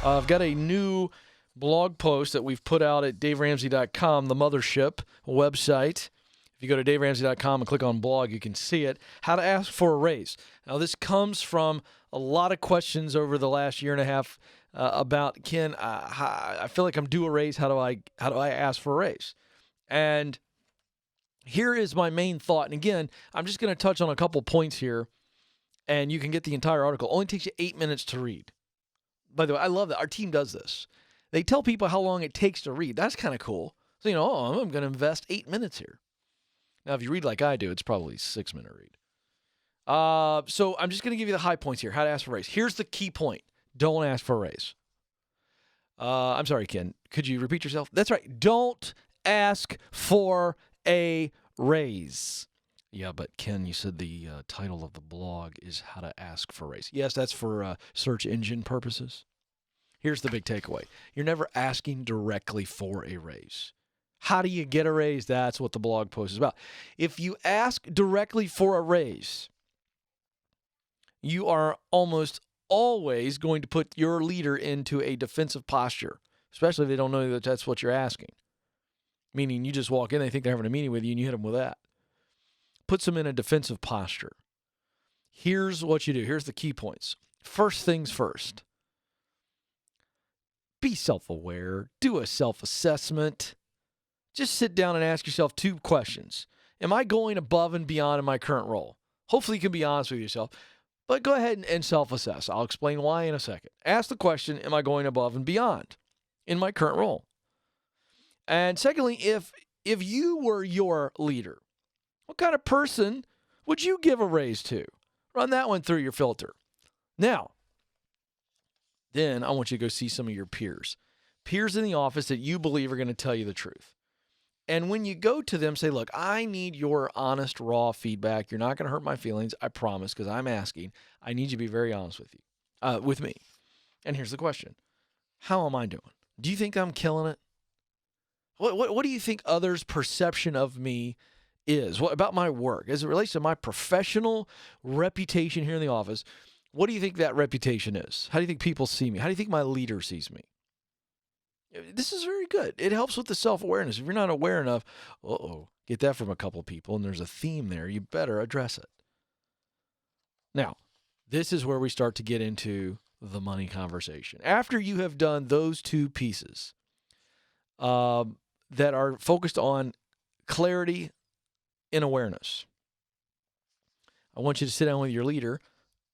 I've got a new blog post that we've put out at DaveRamsey.com, the mothership website. If you go to DaveRamsey.com and click on blog, you can see it. How to ask for a raise. Now, this comes from a lot of questions over the last year and a half about, Ken, I feel like I'm due a raise. How do I ask for a raise? And here is my main thought. And again, I'm just going to touch on a couple points here, and you can get the entire article. It only takes you 8 minutes to read. By the way, I love that. Our team does this. They tell people how long it takes to read. That's kind of cool. So, I'm going to invest 8 minutes here. Now, if you read like I do, it's probably a 6-minute read. So I'm just going to give you the high points here. How to ask for a raise. Here's the key point. Don't ask for a raise. I'm sorry, Ken. Could you repeat yourself? That's right. Don't ask for a raise. Yeah, but Ken, you said the title of the blog is How to Ask for a Raise. Yes, that's for search engine purposes. Here's the big takeaway. You're never asking directly for a raise. How do you get a raise? That's what the blog post is about. If you ask directly for a raise, you are almost always going to put your leader into a defensive posture, especially if they don't know that that's what you're asking. Meaning you just walk in, they think they're having a meeting with you, and you hit them with that. Puts them in a defensive posture. Here's what you do. Here's the key points. First things first. Be self-aware. Do a self-assessment. Just sit down and ask yourself 2 questions. Am I going above and beyond in my current role? Hopefully you can be honest with yourself, but go ahead and self-assess. I'll explain why in a second. Ask the question, am I going above and beyond in my current role? And secondly, if you were your leader, what kind of person would you give a raise to? Run that one through your filter. Now, then I want you to go see some of your peers. Peers in the office that you believe are going to tell you the truth. And when you go to them, say, look, I need your honest, raw feedback. You're not going to hurt my feelings, I promise, because I'm asking. I need you to be very honest with me. And here's the question. How am I doing? Do you think I'm killing it? What do you think others' perception of me is? What about my work? As it relates to my professional reputation here in the office, what do you think that reputation is? How do you think people see me? How do you think my leader sees me? This is very good. It helps with the self-awareness. If you're not aware enough, get that from a couple people, and there's a theme there, you better address it. Now, this is where we start to get into the money conversation. After you have done those 2 pieces that are focused on clarity and awareness, I want you to sit down with your leader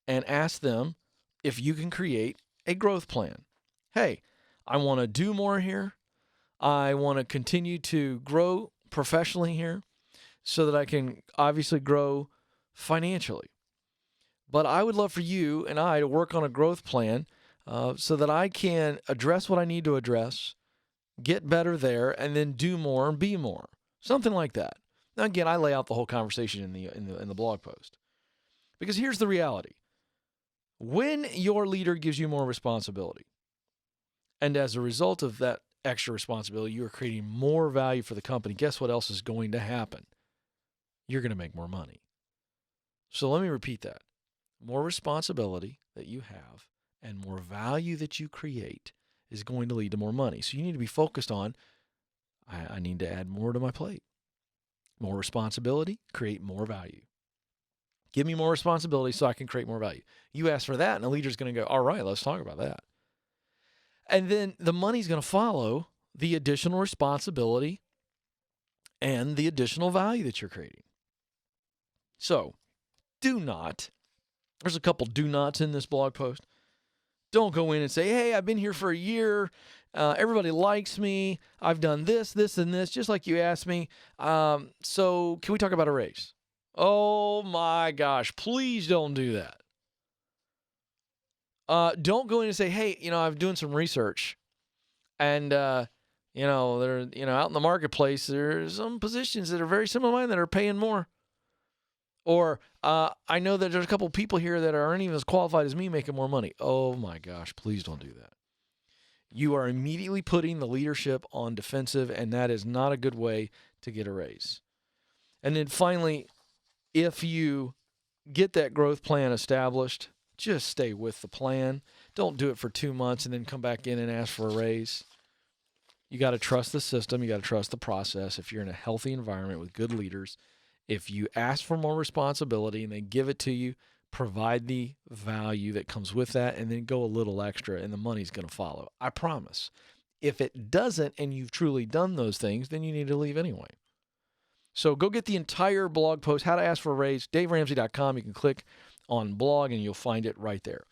and ask them if you can create a growth plan. Hey, I want to do more here. I want to continue to grow professionally here so that I can obviously grow financially. But I would love for you and I to work on a growth plan so that I can address what I need to address, get better there, and then do more and be more. Something like that. Now, again, I lay out the whole conversation in the blog post. Because here's the reality. When your leader gives you more responsibility, and as a result of that extra responsibility, you are creating more value for the company, guess what else is going to happen? You're going to make more money. So let me repeat that. More responsibility that you have and more value that you create is going to lead to more money. So you need to be focused on, I need to add more to my plate. More responsibility, create more value. Give me more responsibility so I can create more value. You ask for that, and the leader's going to go, all right, let's talk about that. And then the money's going to follow the additional responsibility and the additional value that you're creating. So there's a couple do nots in this blog post. Don't go in and say, hey, I've been here for a year. Everybody likes me. I've done this, this, and this, just like you asked me. So can we talk about a raise? Oh my gosh, please don't do that. Don't go in and say, hey, I'm doing some research and, they're, out in the marketplace, there's some positions that are very similar to mine that are paying more. Or I know that there's a couple people here that aren't even as qualified as me making more money. Oh my gosh, please don't do that. You are immediately putting the leadership on defensive, and that is not a good way to get a raise. And then finally, if you get that growth plan established, just stay with the plan. Don't do it for 2 months and then come back in and ask for a raise. You got to trust the system. You got to trust the process. If you're in a healthy environment with good leaders, if you ask for more responsibility and they give it to you, provide the value that comes with that, and then go a little extra, and the money's going to follow. I promise. If it doesn't and you've truly done those things, then you need to leave anyway. So go get the entire blog post, How to Ask for a Raise, DaveRamsey.com. You can click on blog and you'll find it right there.